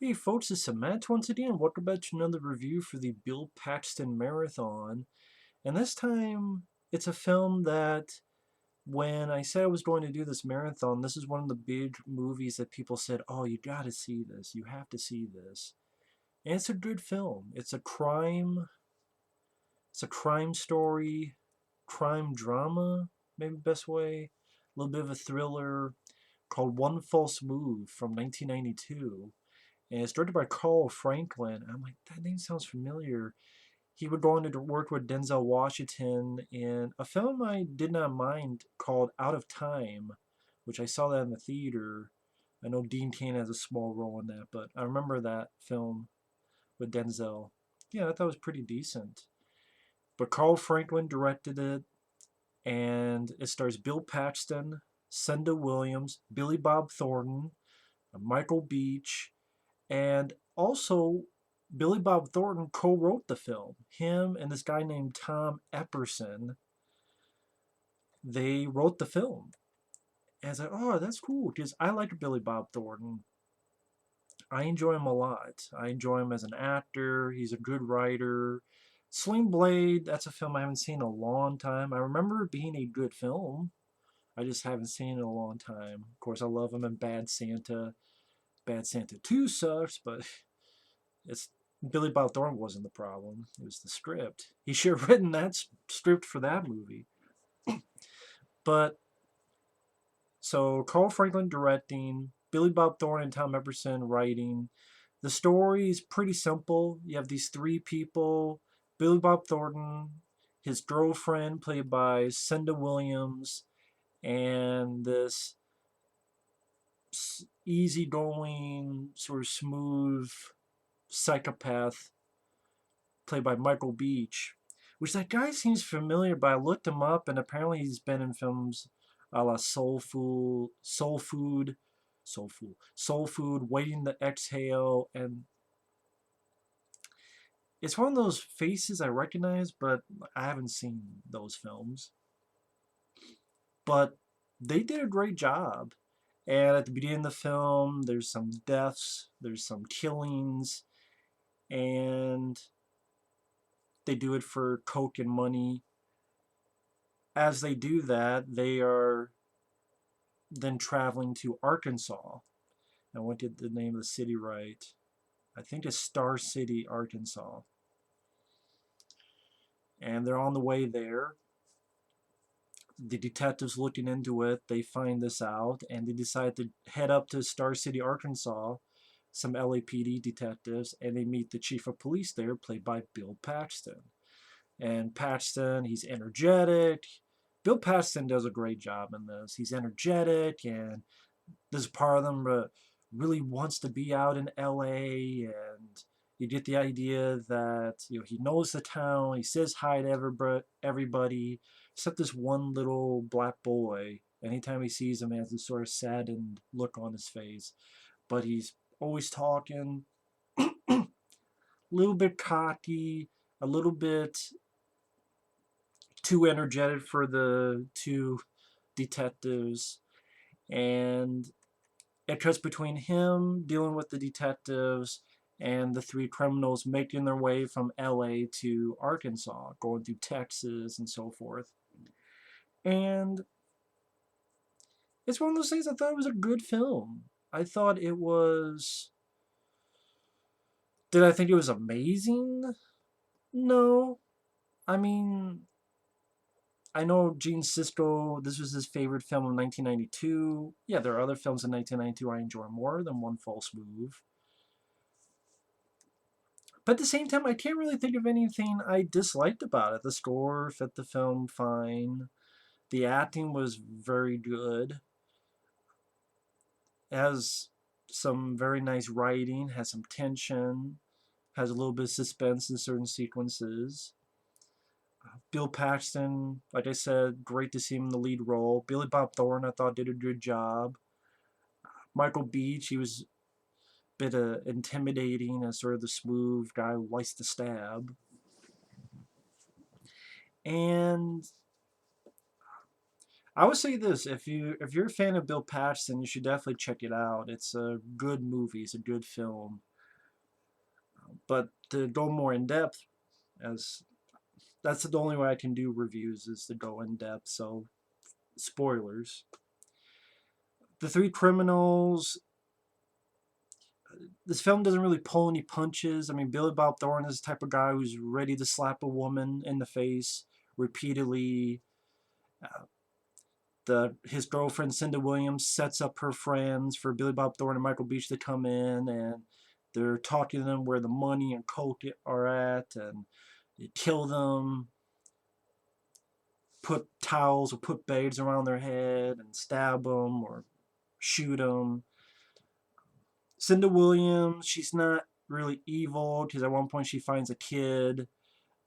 Hey folks, it's Matt once again. Welcome back to another review for the Bill Paxton Marathon. And this time, it's a film that when I said I was going to do this marathon, this is one of the big movies that people said, oh, you gotta see this. You have to see this. And it's a good film. It's a crime story, crime drama, maybe best way. A little bit of a thriller called One False Move from 1992. And it's directed by Carl Franklin. I'm like, that name sounds familiar. He would go on to work with Denzel Washington in a film I did not mind called Out of Time, which I saw that in the theater. I know Dean Cain has a small role in that, but I remember that film with Denzel. Yeah, I thought it was pretty decent. But Carl Franklin directed it, and it stars Bill Paxton, Cynda Williams, Billy Bob Thornton, Michael Beach, and also, Billy Bob Thornton co-wrote the film. Him and this guy named Tom Epperson, they wrote the film. And I was like, oh, that's cool, because I like Billy Bob Thornton. I enjoy him a lot. I enjoy him as an actor. He's a good writer. Sling Blade, that's a film I haven't seen in a long time. I remember it being a good film. I just haven't seen it in a long time. Of course, I love him in Bad Santa. Bad Santa 2 sucks, but it's Billy Bob Thornton wasn't the problem. It was the script. He should have written that script for that movie. But so Carl Franklin directing, Billy Bob Thornton and Tom Epperson writing. The story is pretty simple. You have these three people: Billy Bob Thornton, his girlfriend played by Cynda Williams, and this easygoing, sort of smooth psychopath played by Michael Beach, which that guy seems familiar, but I looked him up, and apparently he's been in films a la Soul Food, Waiting to Exhale, and it's one of those faces I recognize, but I haven't seen those films. But they did a great job. And at the beginning of the film, there's some deaths, there's some killings, and they do it for coke and money. As they do that, they are then traveling to Arkansas. I want to get the name of the city right. I think it's Star City, Arkansas. And they're on the way there. The detectives looking into it, they find this out, and they decide to head up to Star City, Arkansas, some LAPD detectives, and they meet the chief of police there, played by Bill Paxton. And Paxton, he's energetic. Bill Paxton does a great job in this. He's energetic, and this part of them really wants to be out in LA, and you get the idea that he knows the town. He says hi to everybody except this one little black boy. Anytime he sees him, he has this sort of saddened look on his face, but he's always talking, a little bit cocky, a little bit too energetic for the two detectives, and it cuts between him dealing with the detectives and the three criminals making their way from LA to Arkansas, going through Texas and so forth. And it's one of those things. I thought it was a good film. I thought it was. Did I think it was amazing? No. I mean, I know Gene Siskel, this was his favorite film of 1992. Yeah, there are other films in 1992 I enjoy more than One False Move. But at the same time, I can't really think of anything I disliked about it. The score fit the film fine. The acting was very good. It has some very nice writing, has some tension, has a little bit of suspense in certain sequences. Bill Paxton, like I said, great to see him in the lead role. Billy Bob Thornton, I thought, did a good job. Michael Beach, he was a bit intimidating as sort of the smooth guy who likes to stab. And I would say this: if you're a fan of Bill Paxton, you should definitely check it out. It's a good movie. It's a good film. But to go more in depth, as that's the only way I can do reviews is to go in depth. So spoilers. The Three Criminals. This film doesn't really pull any punches. I mean, Billy Bob Thornton is the type of guy who's ready to slap a woman in the face repeatedly. Uh, his girlfriend Cynda Williams sets up her friends for Billy Bob Thornton and Michael Beach to come in, and they're talking to them where the money and coke are at, and they kill them, put towels or put bags around their head and stab them or shoot them. Cynda Williams, she's not really evil because at one point she finds a kid,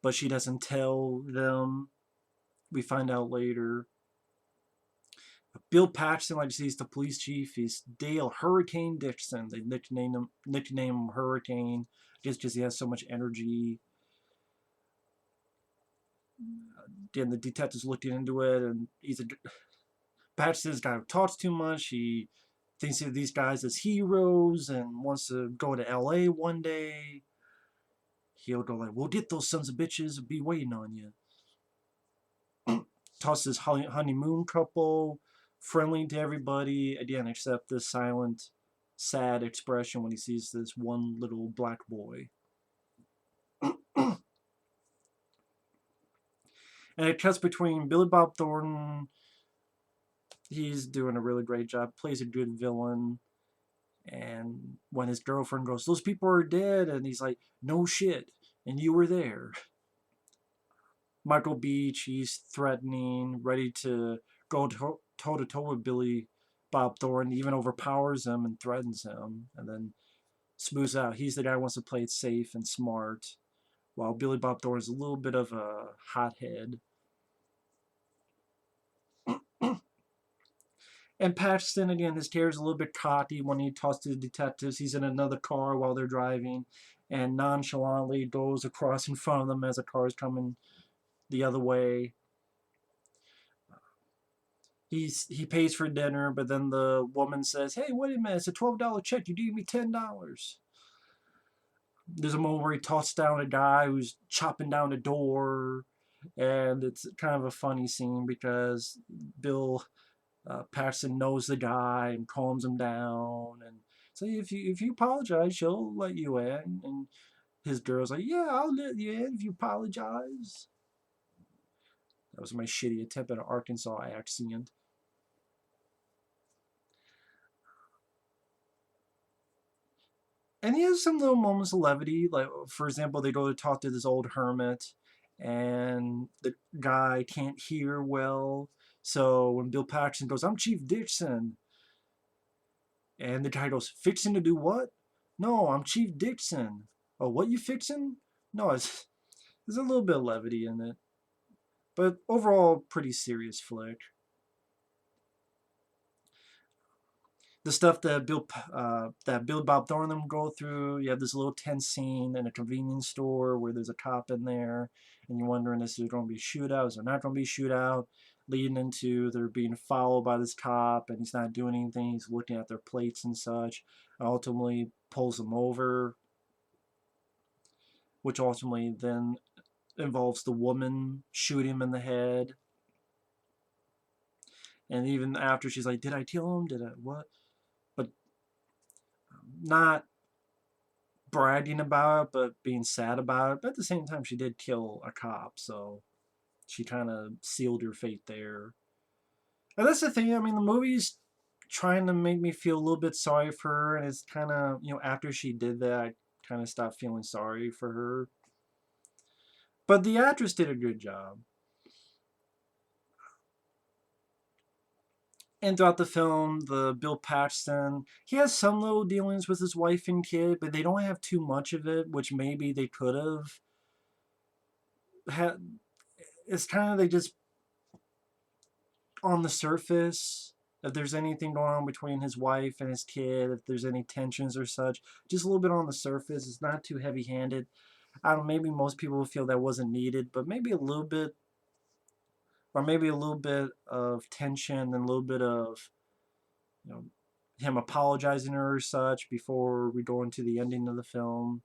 but she doesn't tell them. We find out later. Bill Paxton, like I see, he's the police chief. He's Dale Hurricane Dixon. They nickname him Hurricane just because he has so much energy. Again, the detective's looking into it, and Paxton's guy who talks too much. He thinks of these guys as heroes and wants to go to LA one day. He'll go like, "We'll get those sons of bitches. Be waiting on you." Tosses honeymoon couple, friendly to everybody, again, except this silent, sad expression when he sees this one little black boy. And it cuts between Billy Bob Thornton. He's doing a really great job, plays a good villain. And when his girlfriend goes, "Those people are dead," and he's like, "No shit, and you were there." Michael Beach, he's threatening, ready to go toe to toe with Billy Bob Thornton, even overpowers him and threatens him, and then smooths out. He's the guy who wants to play it safe and smart, while Billy Bob Thornton's a little bit of a hothead. And Paxton, again, his character's a little bit cocky when he talks to the detectives. He's in another car while they're driving and nonchalantly goes across in front of them as a car is coming the other way. He pays for dinner, but then the woman says, "Hey, wait a minute, it's a $12 check. You gave me $10." There's a moment where he tosses down a guy who's chopping down a door, and it's kind of a funny scene because Bill Paxton knows the guy and calms him down, and so if you apologize, she'll let you in. And his girl's like, "Yeah, I'll let you in if you apologize." That was my shitty attempt at an Arkansas accent. And he has some little moments of levity. Like, for example, they go to talk to this old hermit, and the guy can't hear well. So when Bill Paxton goes, "I'm Chief Dixon," and the guy goes, "Fixing to do what?" "No, I'm Chief Dixon." "Oh, what you fixing?" No, there's a little bit of levity in it. But overall, pretty serious flick. The stuff that Bill Bob Thornton go through. You have this little tense scene in a convenience store where there's a cop in there, and you're wondering, is there going to be a shootout? Is there not going to be a shootout? Leading into they're being followed by this cop, and he's not doing anything. He's looking at their plates and such. And ultimately pulls them over, which ultimately then involves the woman shooting him in the head. And even after she's like, "Did I kill him? Did I what?" But not bragging about it, but being sad about it. But at the same time, she did kill a cop, so she kind of sealed her fate there. And that's the thing. I mean, the movie's trying to make me feel a little bit sorry for her, and it's kind of, after she did that, I kind of stopped feeling sorry for her. But the actress did a good job. And throughout the film, the Bill Paxton, he has some little dealings with his wife and kid, but they don't have too much of it, which maybe they could have had. It's kind of, they just on the surface, if there's anything going on between his wife and his kid, if there's any tensions or such, just a little bit on the surface. It's not too heavy-handed. I don't know, maybe most people would feel that wasn't needed, but maybe a little bit, or maybe a little bit of tension and a little bit of, you know, him apologizing to her or such before we go into the ending of the film.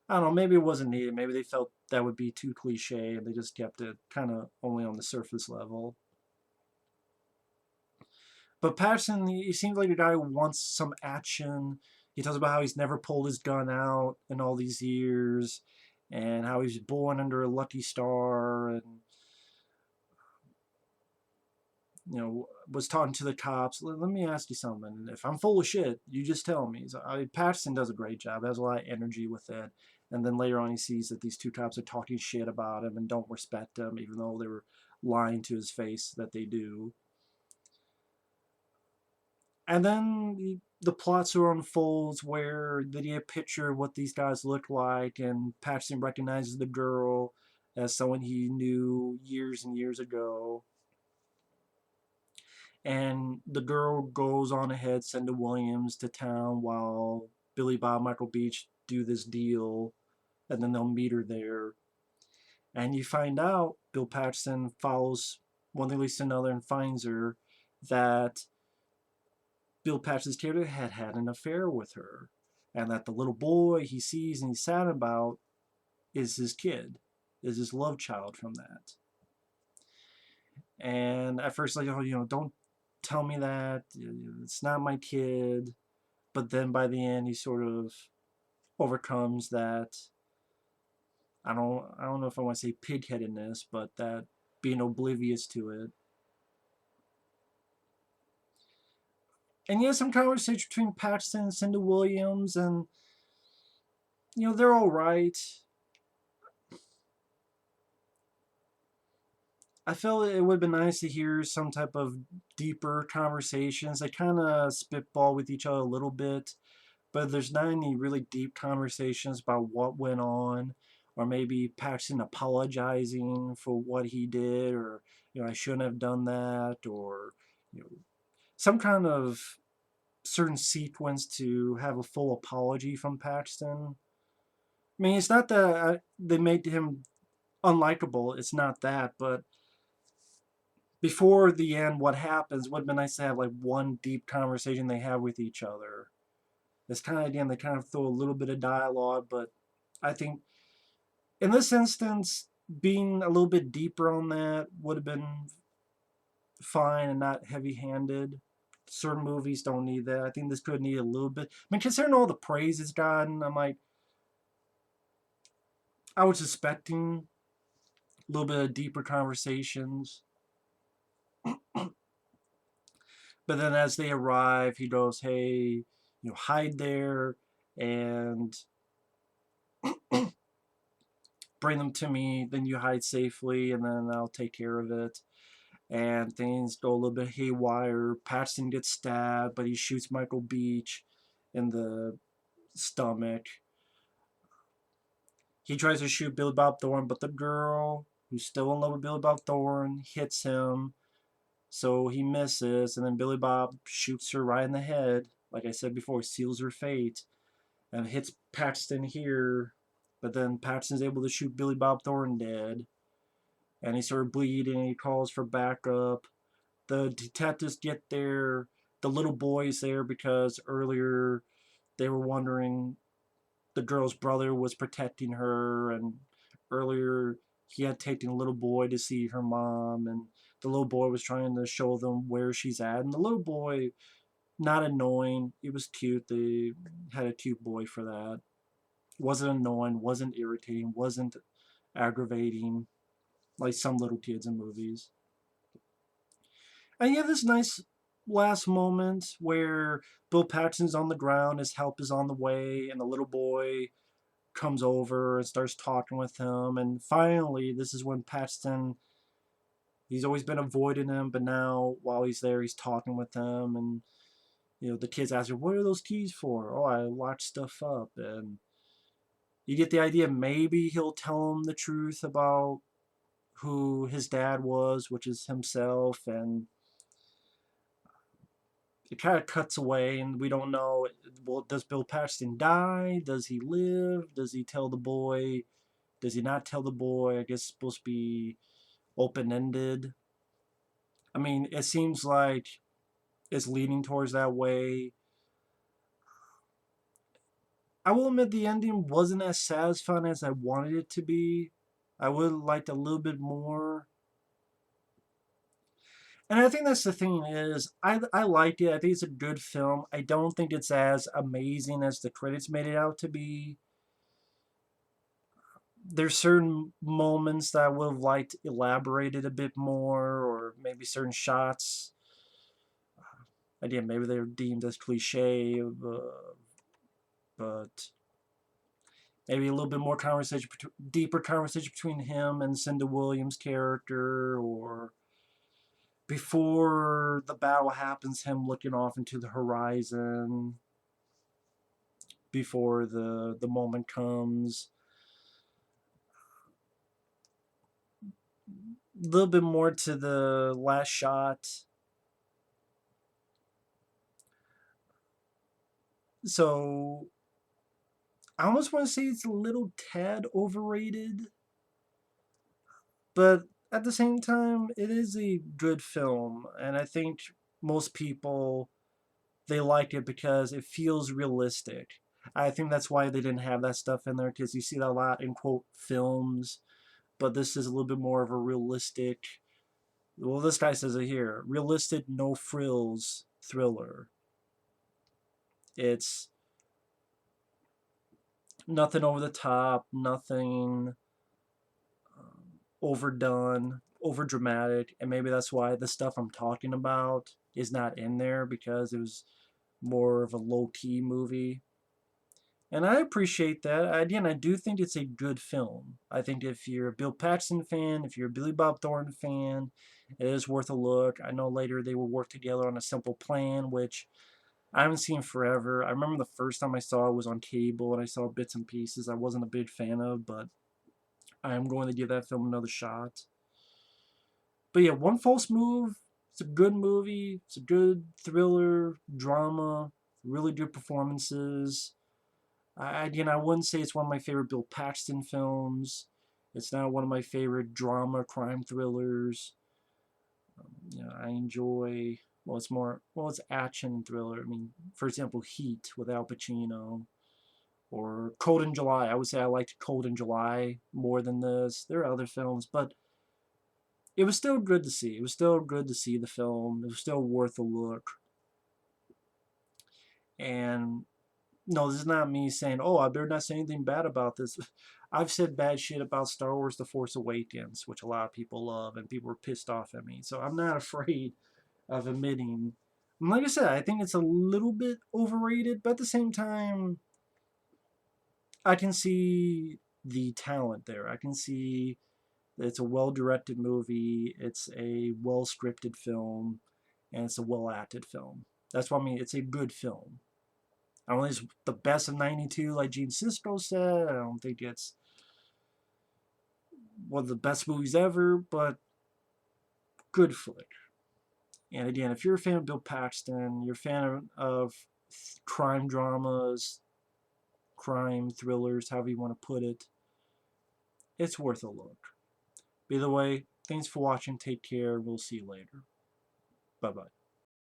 I don't know, maybe it wasn't needed. Maybe they felt that would be too cliche and they just kept it kind of only on the surface level. But Paxton, he seems like a guy who wants some action. He talks about how he's never pulled his gun out in all these years and how he's born under a lucky star and, was talking to the cops. Let me ask you something. If I'm full of shit, you just tell me. So, Paxton does a great job. Has a lot of energy with it. And then later on, he sees that these two cops are talking shit about him and don't respect him, even though they were lying to his face that they do. And then the plot sort of unfolds where they get a picture of what these guys look like, and Paxton recognizes the girl as someone he knew years and years ago. And the girl goes on ahead, Cynda Williams, to town while Billy Bob Michael Beach do this deal, and then they'll meet her there. And you find out Bill Paxton follows one thing leads to another and finds her that Bill Paxton's character had an affair with her, and that the little boy he sees and he's sad about is his kid, is his love child from that. And at first, like, oh, don't tell me that, it's not my kid. But then by the end, he sort of overcomes that. I don't know if I want to say pigheadedness, but that being oblivious to it. And yeah, some conversation between Paxton and Cynda Williams, and they're all right. I felt it would have been nice to hear some type of deeper conversations. They kind of spitball with each other a little bit, but there's not any really deep conversations about what went on, or maybe Paxton apologizing for what he did, or I shouldn't have done that, or some kind of certain sequence to have a full apology from Paxton. I mean, it's not that they made him unlikable. It's not that, but before the end, what happens would have been nice to have like one deep conversation they have with each other. It's kind of, again, they kind of throw a little bit of dialogue, but I think in this instance, being a little bit deeper on that would have been fine and not heavy-handed. Certain movies don't need that. I think this could need a little bit. I mean, considering all the praise it's gotten, I was expecting a little bit of deeper conversations. But then as they arrive, he goes, "Hey, hide there and bring them to me. Then you hide safely, and then I'll take care of it." And things go a little bit haywire. Paxton gets stabbed, but he shoots Michael Beach in the stomach. He tries to shoot Billy Bob Thornton, but the girl, who's still in love with Billy Bob Thornton, hits him. So he misses, and then Billy Bob shoots her right in the head. Like I said before, seals her fate, and hits Paxton here. But then Paxton's able to shoot Billy Bob Thornton dead. And he's sort of bleeding, he calls for backup. The detectives get there. The little boy's there because earlier they were wondering the girl's brother was protecting her, and earlier he had taken a little boy to see her mom, and the little boy was trying to show them where she's at. And the little boy, not annoying, it was cute. They had a cute boy for that. Wasn't annoying, wasn't irritating, wasn't aggravating like some little kids in movies. And you have this nice last moment where Bill Paxton's on the ground, his help is on the way, and the little boy comes over and starts talking with him. And finally, this is when Paxton, he's always been avoiding him, but now while he's there, he's talking with him. And, the kids ask him, "What are those keys for?" "Oh, I locked stuff up." And you get the idea maybe he'll tell him the truth about who his dad was, which is himself. And it kind of cuts away, and we don't know. Well, does Bill Paxton die? Does he live? Does he tell the boy? Does he not tell the boy? I guess it's supposed to be open-ended. I mean, it seems like it's leaning towards that way. I will admit the ending wasn't as satisfying as I wanted it to be. I would have liked a little bit more. And I think that's the thing is, I liked it. I think it's a good film. I don't think it's as amazing as the critics made it out to be. There's certain moments that I would have liked elaborated a bit more, or maybe certain shots. Again, maybe they're deemed as cliche, but maybe a little bit more conversation, deeper conversation between him and Cynda Williams' character, or before the battle happens, him looking off into the horizon before the moment comes. A little bit more to the last shot. So I almost want to say it's a little tad overrated, but at the same time, it is a good film, and I think most people they like it because it feels realistic. I think that's why they didn't have that stuff in there, because you see that a lot in quote films, but this is a little bit more of a realistic. Well, this guy says it here: realistic, no frills thriller. It's nothing over the top, nothing overdone, over dramatic, and maybe that's why the stuff I'm talking about is not in there, because it was more of a low key movie. And I appreciate that. Again, I do think it's a good film. I think if you're a Bill Paxton fan, if you're a Billy Bob Thornton fan, it is worth a look. I know later they will work together on A Simple Plan, which I haven't seen forever. I remember the first time I saw it was on cable, and I saw bits and pieces I wasn't a big fan of, but I am going to give that film another shot. But yeah, One False Move, it's a good movie. It's a good thriller, drama, really good performances. Again, I wouldn't say it's one of my favorite Bill Paxton films. It's not one of my favorite drama crime thrillers. I enjoy. Well, it's more. Well, it's action thriller. I mean, for example, Heat with Al Pacino, or Cold in July. I would say I liked Cold in July more than this. There are other films, but it was still good to see. It was still good to see the film. It was still worth a look. And no, this is not me saying, oh, I better not say anything bad about this. I've said bad shit about Star Wars The Force Awakens, which a lot of people love, and people were pissed off at me. So I'm not afraid of admitting. And like I said, I think it's a little bit overrated, but at the same time, I can see the talent there. I can see that it's a well directed movie, it's a well scripted film, and it's a well acted film. That's what I mean. It's a good film. I don't think it's the best of '92, like Gene Siskel said. I don't think it's one of the best movies ever, but good flick. And again, if you're a fan of Bill Paxton, you're a fan of crime dramas, crime thrillers, however you want to put it, it's worth a look. Either way, thanks for watching. Take care. We'll see you later. Bye bye.